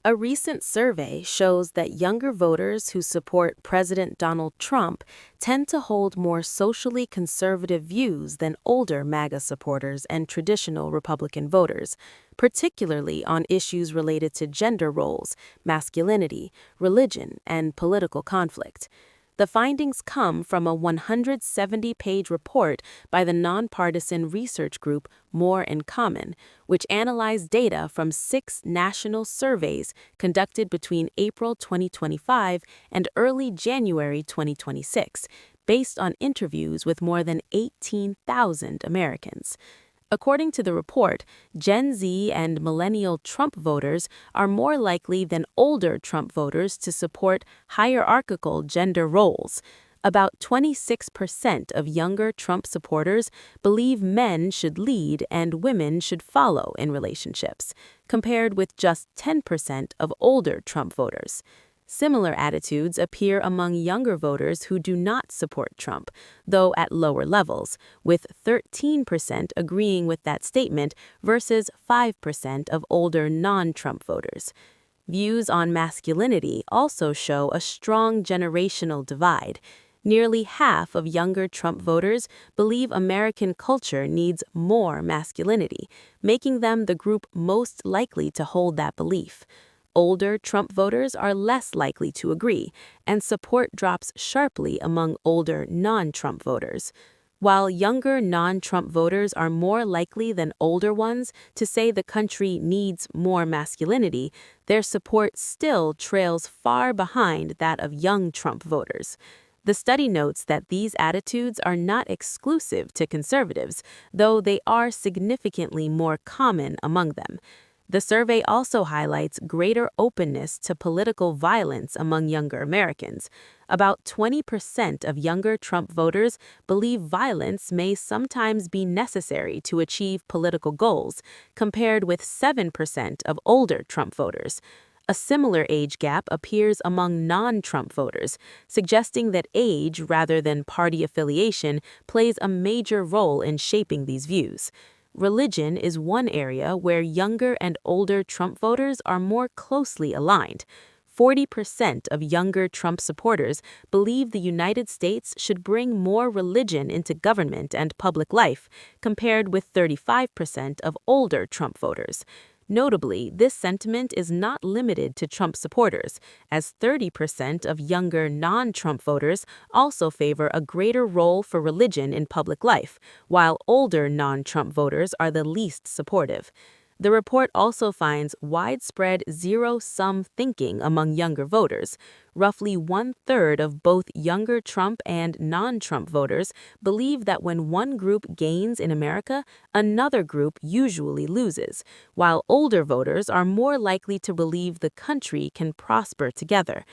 A recent survey shows that younger voters who support President Donald Trump tend to hold more socially conservative views than older MAGA supporters and traditional Republican voters, particularly on issues related to gender roles, masculinity, religion, and political conflict. The findings come from a 170-page report by the nonpartisan research group More in Common, which analyzed data from 6 national surveys conducted between April 2025 and early January 2026, based on interviews with more than 18,000 Americans. According to the report, Gen Z and millennial Trump voters are more likely than older Trump voters to support hierarchical gender roles. About 26% of younger Trump supporters believe men should lead and women should follow in relationships, compared with just 10% of older Trump voters. Similar attitudes appear among younger voters who do not support Trump, though at lower levels, with 13% agreeing with that statement versus 5% of older non-Trump voters. Views on masculinity also show a strong generational divide. Nearly half of younger Trump voters believe American culture needs more masculinity, making them the group most likely to hold that belief. Older Trump voters are less likely to agree, and support drops sharply among older non-Trump voters. While younger non-Trump voters are more likely than older ones to say the country needs more masculinity, their support still trails far behind that of young Trump voters. The study notes that these attitudes are not exclusive to conservatives, though they are significantly more common among them. The survey also highlights greater openness to political violence among younger Americans. About 20% of younger Trump voters believe violence may sometimes be necessary to achieve political goals, compared with 7% of older Trump voters. A similar age gap appears among non-Trump voters, suggesting that age rather than party affiliation plays a major role in shaping these views. Religion is one area where younger and older Trump voters are more closely aligned. 40% of younger Trump supporters believe the United States should bring more religion into government and public life, compared with 35% of older Trump voters. Notably, this sentiment is not limited to Trump supporters, as 30% of younger non-Trump voters also favor a greater role for religion in public life, while older non-Trump voters are the least supportive. The report also finds widespread zero-sum thinking among younger voters. Roughly one-third of both younger Trump and non-Trump voters believe that when one group gains in America, another group usually loses, while older voters are more likely to believe the country can prosper together.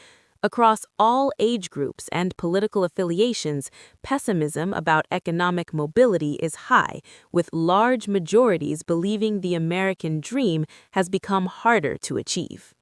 Across all age groups and political affiliations, pessimism about economic mobility is high, with large majorities believing the American dream has become harder to achieve.